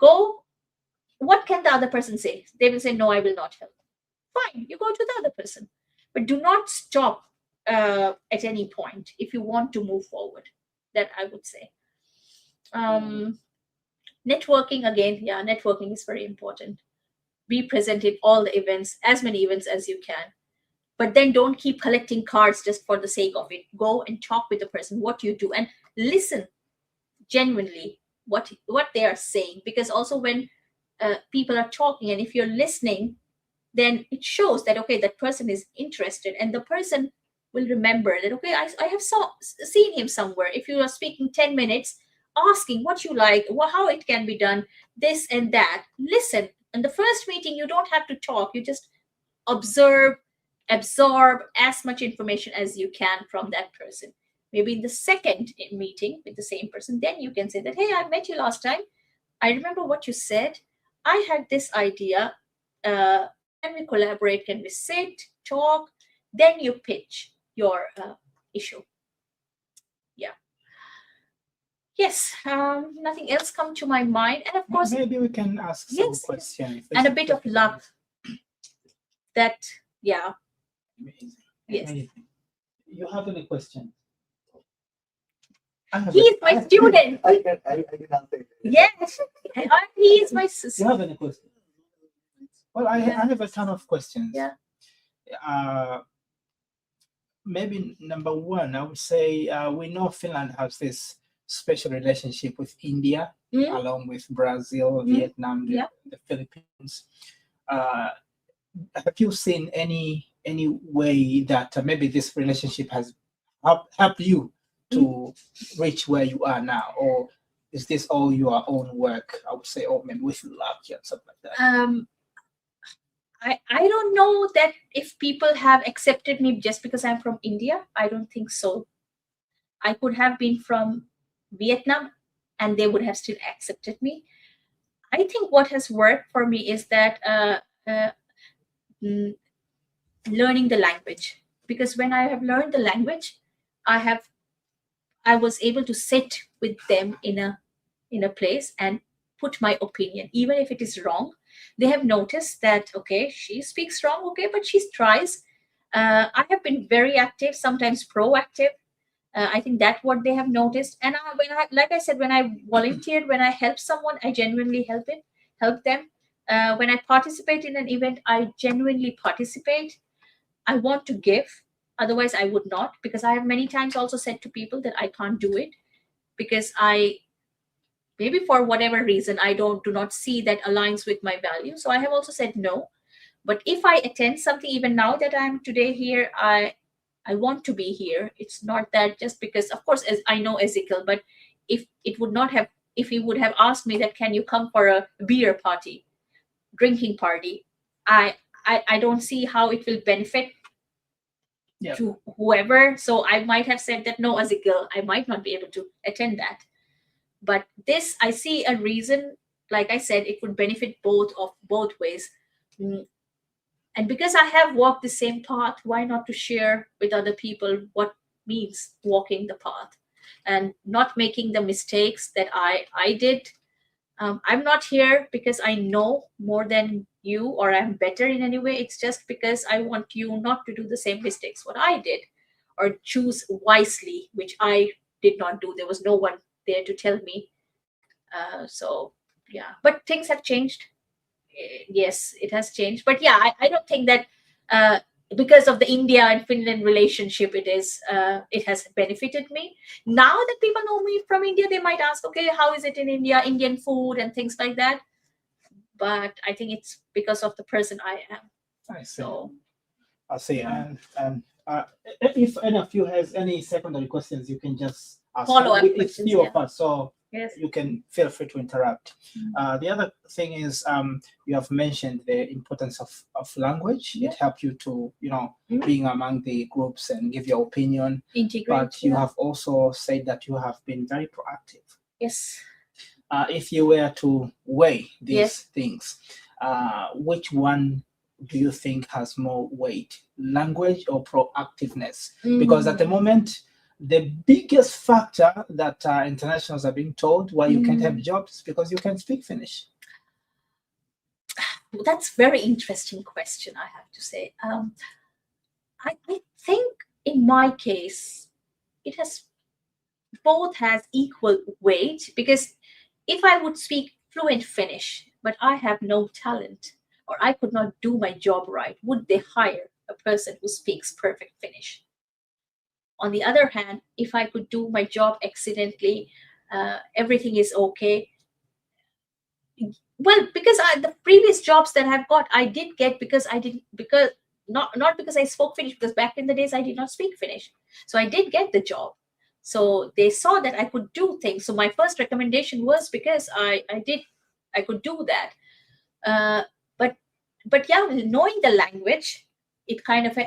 Go. What can the other person say? They will say, no, I will not help. Fine, you go to the other person. But do not stop at any point if you want to move forward. That I would say. Networking again. Yeah, networking is very important. Be present in all the events, as many events as you can. But then don't keep collecting cards just for the sake of it. Go and talk with the person, what you do, and listen genuinely what they are saying. Because also when people are talking, and if you're listening, then it shows that, okay, that person is interested, and the person will remember that, okay, I have seen him somewhere. If you are speaking 10 minutes, asking what you like, how it can be done, this and that, listen. In the first meeting, you don't have to talk. You just absorb as much information as you can from that person. Maybe in the second meeting with the same person, then you can say that, hey, I met you last time. I remember what you said. I had this idea. Can we collaborate? Can we sit, talk? Then you pitch your issue. Yeah. Yes. Nothing else come to my mind. And of course, maybe we can ask some questions. And a bit of luck. That, yeah. Amazing. Yes. Amazing. You have any questions? He is my student. I can answer. Yes, he is my Do you have any questions? Well, I have a ton of questions. Yeah. Maybe number one, I would say we know Finland has this special relationship with India, along with Brazil, Vietnam, the Philippines. Have you seen any way that maybe this relationship has helped you to reach where you are now, or is this all your own work? I would say, or maybe with luck and stuff like that. I don't know that if people have accepted me just because I'm from India. I don't think so. I could have been from Vietnam and they would have still accepted me. I think what has worked for me is that learning the language, because when I have learned the language, I was able to sit with them in a place and put my opinion, even if it is wrong. They have noticed that, okay, she speaks wrong, okay, but she tries. I have been very active, sometimes proactive. I think that's what they have noticed. And like I said, when I volunteered, when I help someone, I genuinely help them. When I participate in an event, I genuinely participate. I want to give, otherwise I would not, because I have many times also said to people that I can't do it because maybe for whatever reason, I do not see that aligns with my value. So I have also said no. But if I attend something, even now that I'm today here, I want to be here. It's not that just because, of course, as I know Ezekiel, but if he would have asked me that, can you come for a beer party, drinking party, I don't see how it will benefit to whoever. So I might have said that, no, Ezekiel, I might not be able to attend that. But this, I see a reason, like I said, it would benefit both ways. And because I have walked the same path, why not to share with other people what means walking the path and not making the mistakes that I did. I'm not here because I know more than you or I'm better in any way. It's just because I want you not to do the same mistakes what I did, or choose wisely, which I did not do. There was no one there to tell me. So yeah, but things have changed. Yes, it has changed. But yeah, I don't think that because of the India and Finland relationship, it has benefited me. Now that people know me from India, they might ask, okay, how is it in India, Indian food and things like that. But I think it's because of the person I am. I see. So I see. And if any of you has any secondary questions, you can just ask. Follow-up It's questions, few of us, so yes. you can feel free to interrupt. The other thing is, you have mentioned the importance of language. It helped you to, being among the groups and give your opinion. Integrate. But you have also said that you have been very proactive. Yes. If you were to weigh these things, which one do you think has more weight, language or proactiveness? Because at the moment, the biggest factor that internationals are being told why you can't have jobs is because you can't speak Finnish. That's a very interesting question, I have to say. I think in my case, both has equal weight, because if I would speak fluent Finnish, but I have no talent, or I could not do my job right, would they hire a person who speaks perfect Finnish? On the other hand, if I could do my job excellently, everything is okay. Well, because the previous jobs that I've got, I did get not because I spoke Finnish, because back in the days I did not speak Finnish. So I did get the job. So they saw that I could do things. So my first recommendation was because I could do that. But yeah, knowing the language, it kind of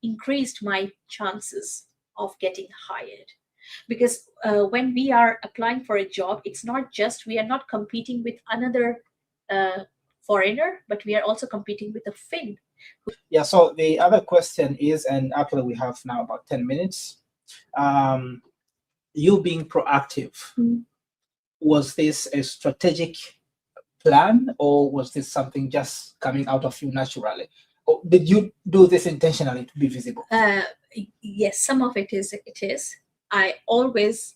increased my chances of getting hired. Because when we are applying for a job, it's not just, we are not competing with another foreigner, but we are also competing with a Finn. Yeah, so the other question is, and actually we have now about 10 minutes. You being proactive, was this a strategic plan, or was this something just coming out of you naturally? Or did you do this intentionally to be visible? Yes, some of it is. I always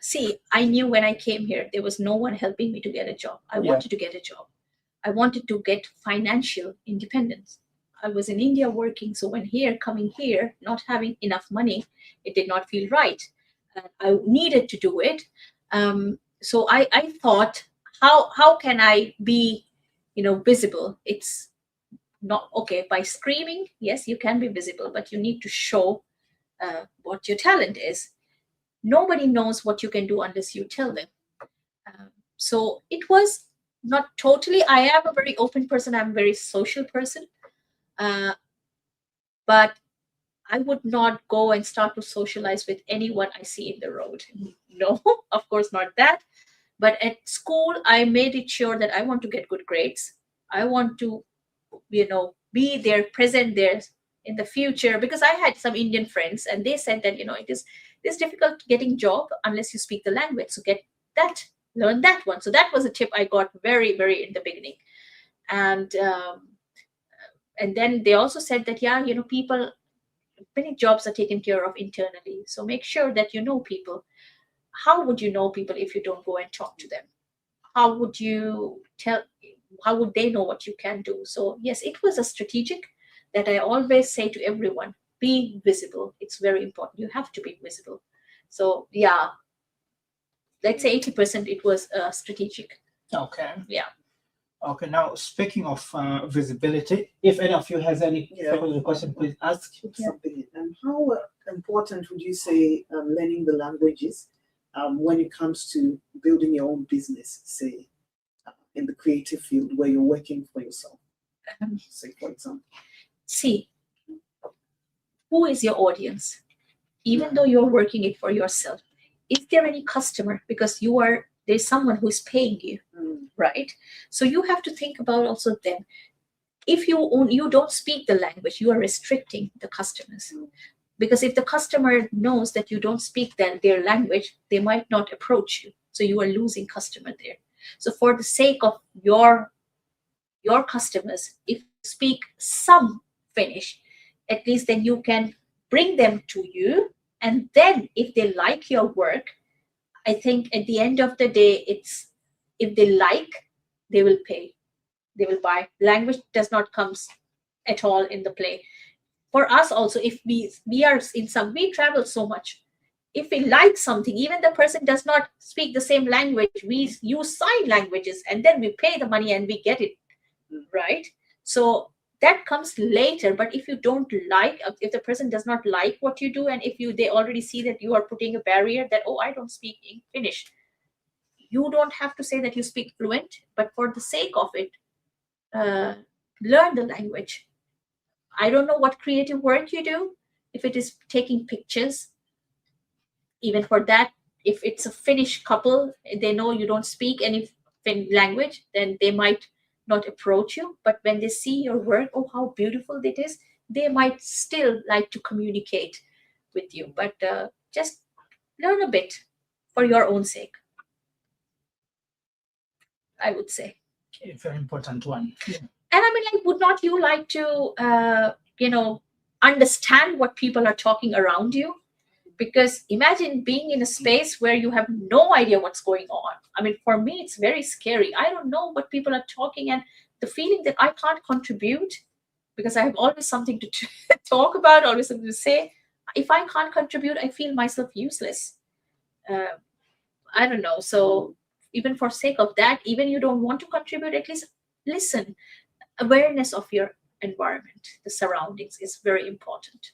see, I knew when I came here, there was no one helping me to get a job. I wanted to get a job. I wanted to get financial independence. I was in India working, so when coming here, not having enough money, it did not feel right. I needed to do it. So I thought, how can I be, visible? It's not okay by screaming. Yes, you can be visible, but you need to show what your talent is. Nobody knows what you can do unless you tell them. So it was not totally. I am a very open person. I'm a very social person. But I would not go and start to socialize with anyone I see in the road. No, of course not that. But at school, I made it sure that I want to get good grades. I want to, be there, present there in the future, because I had some Indian friends and they said that, it is difficult getting job unless you speak the language. So get that, learn that one. So that was a tip I got very, very in the beginning. And then they also said that, people, many jobs are taken care of internally. So make sure that you know people. How would you know people if you don't go and talk to them? How would they know what you can do? So yes, it was a strategic that I always say to everyone, be visible. It's very important. You have to be visible. So yeah, let's say 80% it was strategic. Okay. Yeah. Okay, now speaking of visibility, if any of you has any question, please ask. Something. How important would you say learning the languages when it comes to building your own business, say, in the creative field where you're working for yourself, say, for example? See, who is your audience? Even though you're working it for yourself, is there any customer? Because there's someone who's paying you, right? So you have to think about also them. If you don't speak the language, you are restricting the customers. Because if the customer knows that you don't speak their language, they might not approach you. So you are losing customer there. So for the sake of your customers, if you speak some Finnish, at least then you can bring them to you. And then if they like your work, I think at the end of the day, if they like, they will pay, they will buy. Language does not come at all in the play. For us also, if we travel so much, if we like something, even the person does not speak the same language, we use sign languages and then we pay the money and we get it, right? So that comes later. But if you don't like, if the person does not like what you do, and they already see that you are putting a barrier that, oh, I don't speak Finnish, you don't have to say that you speak fluent, but for the sake of it, learn the language. I don't know what creative work you do. If it is taking pictures, even for that, if it's a Finnish couple, they know you don't speak any Finnish language, then they might not approach you. But when they see your work, oh, how beautiful it is, they might still like to communicate with you. But just learn a bit for your own sake, I would say. Okay, very important one. Yeah. And I mean, would not you like to, understand what people are talking around you? Because imagine being in a space where you have no idea what's going on. I mean, for me, it's very scary. I don't know what people are talking, and the feeling that I can't contribute because I have always something to talk about, always something to say. If I can't contribute, I feel myself useless. I don't know. So even for sake of that, even you don't want to contribute, at least listen. Awareness of your environment, the surroundings, is very important.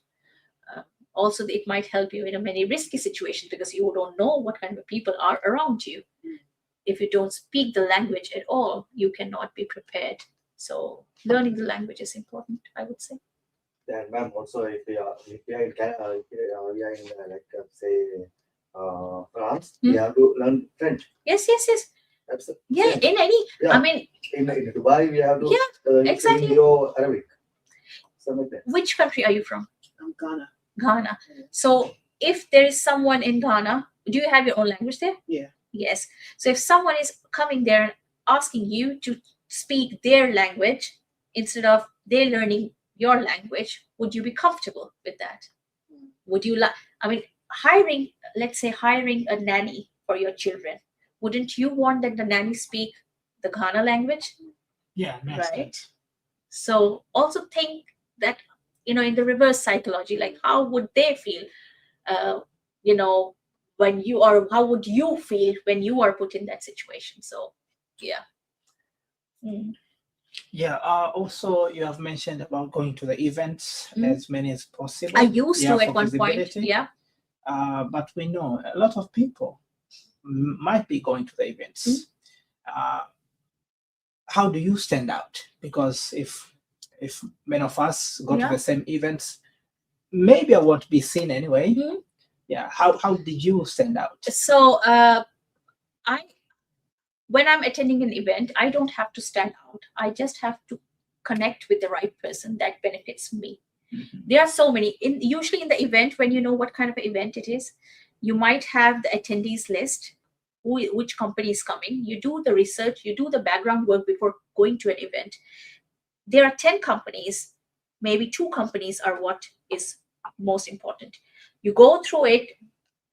Also, it might help you in a many risky situations because you don't know what kind of people are around you. If you don't speak the language at all, you cannot be prepared. So learning the language is important, I would say. And ma'am, also if we are in Canada, say France, we have to learn French. Yes. Absolutely. Yeah, in any. Yeah. I mean, in Dubai, we have to exactly. Arabic. Something like that. Which country are you from? Ghana. Ghana. So if there is someone in Ghana, do you have your own language there? Yeah. Yes. So if someone is coming there and asking you to speak their language instead of they learning your language, would you be comfortable with that? Would you like? I mean, let's say hiring a nanny for your children, wouldn't you want that the nanny speak the Ghana language? Yeah, makes Right. sense. So also think that, in the reverse psychology, like how would they feel, you know, how would you feel when you are put in that situation? So, yeah. Mm. Yeah. Also, you have mentioned about going to the events as many as possible. I used to for at one point. visibility. Yeah. But we know a lot of people might be going to the events. How do you stand out? Because if many of us go to the same events, maybe I won't be seen anyway. Yeah. How did you stand out? So when I'm attending an event, I don't have to stand out. I just have to connect with the right person that benefits me. There are so many. Usually in the event, when you know what kind of event it is, you might have the attendees list, which company is coming. You do the research, you do the background work before going to an event. There are 10 companies, maybe 2 companies are what is most important. You go through it,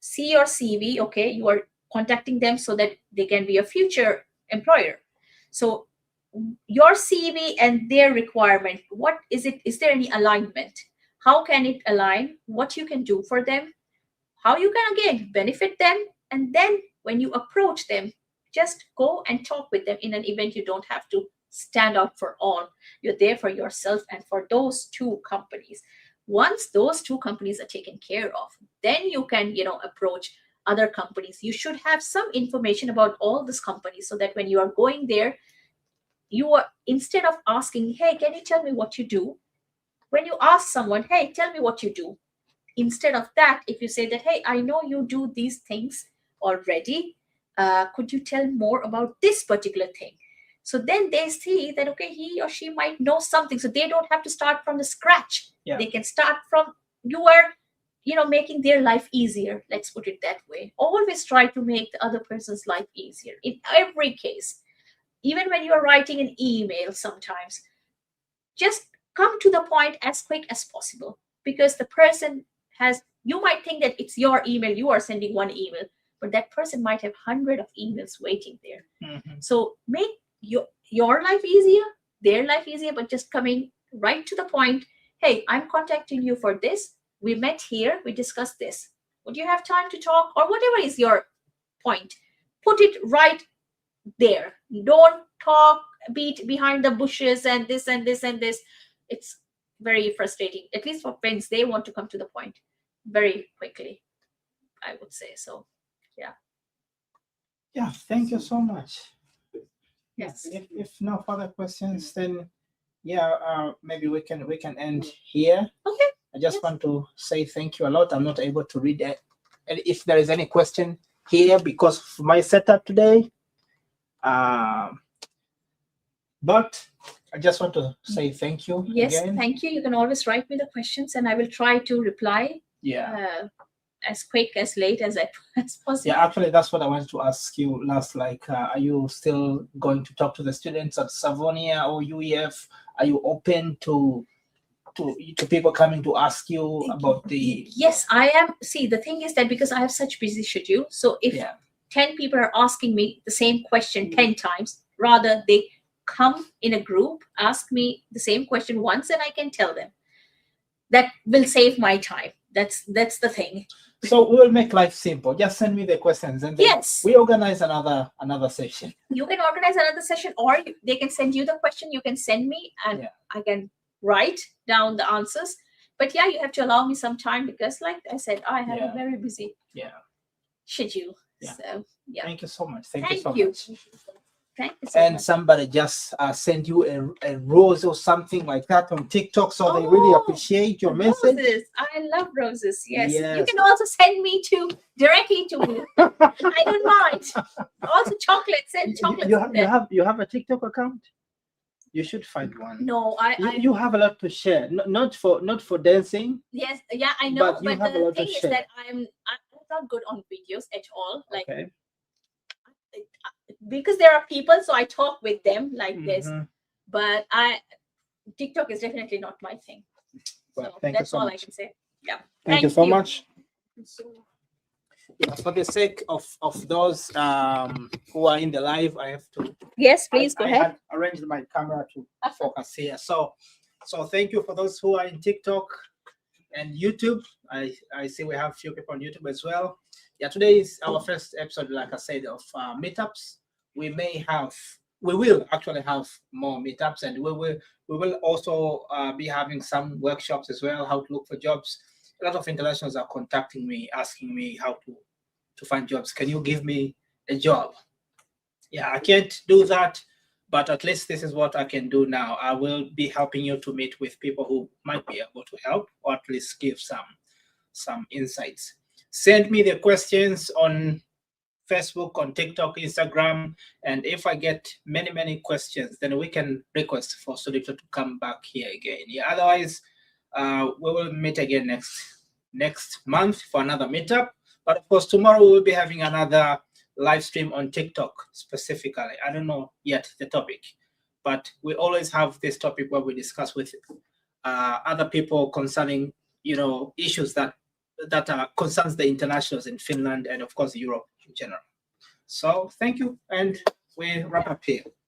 see your CV, okay, you are contacting them so that they can be a future employer. So your CV and their requirement, what is it? Is there any alignment? How can it align? What you can do for them? How you can again benefit them? And then when you approach them, just go and talk with them. In an event, you don't have to stand out for all. You're there for yourself and for those 2 companies. Once those 2 companies are taken care of, then you can, approach other companies. You should have some information about all these companies so that when you are going there, you are, instead of asking, hey, can you tell me what you do? When you ask someone, hey, tell me what you do, instead of that, if you say that, hey, I know you do these things already, could you tell more about this particular thing? So then they see that, okay, he or she might know something, so they don't have to start from the scratch. They can start from, you are making their life easier, let's put it that way. Always try to make the other person's life easier in every case. Even when you are writing an email, sometimes just come to the point as quick as possible, because the person you might think that it's your email, you are sending one email, but that person might have 100 of emails waiting there. So make your life easier, their life easier, but just coming right to the point. Hey, I'm contacting you for this. We met here, we discussed this. Would you have time to talk? Or whatever is your point, put it right there. Don't talk, beat behind the bushes and this and this and this. It's very frustrating, at least for friends. They want to come to the point very quickly, I would say. So Yeah, thank you so much. yes. If no further questions, then maybe we can end here. Okay. I just want to say thank you a lot. I'm not able to read it, and if there is any question here because of my setup today, but I just want to say thank you. Yes, again. thank you. You can always write me the questions and I will try to reply as quick as late as possible. Yeah, actually, that's what I wanted to ask you last. Like, are you still going to talk to the students at Savonia or UEF? Are you open to people coming to ask you about the? Yes, I am. See, the thing is that because I have such busy schedule, so if 10 people are asking me the same question 10 times, rather they come in a group, ask me the same question once, and I can tell them. That will save my time. That's the thing. So we will make life simple. Just send me the questions, and then we organize another session. You can organize another session, or they can send you the question. You can send me, and I can write down the answers. But you have to allow me some time because, like I said, I have a very busy schedule. So Thank you so much. Thank you so much. Thank you so and much. Somebody just sent you a rose or something like that on TikTok, so they really appreciate your message. Roses. I love roses. Yes. You can also send me directly to me. I don't mind. Also chocolates and chocolates. You have a TikTok account? You should find one. No, you have a lot to share. Not for dancing. Yes, I know. But the thing is that I'm not good on videos at all. Like because there are people, so I talk with them like this. But TikTok is definitely not my thing. So that's all I can say. Yeah. Thank you so much. Yeah, for the sake of those who are in the live, I have to. Yes, please go I ahead. had arranged my camera to focus here. So thank you for those who are in TikTok and YouTube. I see we have a few people on YouTube as well. Yeah, today is our first episode, like I said, of meetups. We will actually have more meetups, and we will also be having some workshops as well, how to look for jobs. A lot of internationals are contacting me, asking me how to find jobs. Can you give me a job? Yeah, I can't do that, but at least this is what I can do now. I will be helping you to meet with people who might be able to help, or at least give some insights. Send me the questions on Facebook, on TikTok, Instagram, and if I get many questions, then we can request for Sudipta to come back here again. Yeah, otherwise, we will meet again next month for another meetup. But of course, tomorrow we will be having another live stream on TikTok specifically. I don't know yet the topic, but we always have this topic where we discuss with other people concerning issues that concerns the internationals in Finland and of course Europe in general. So thank you, and we wrap up here.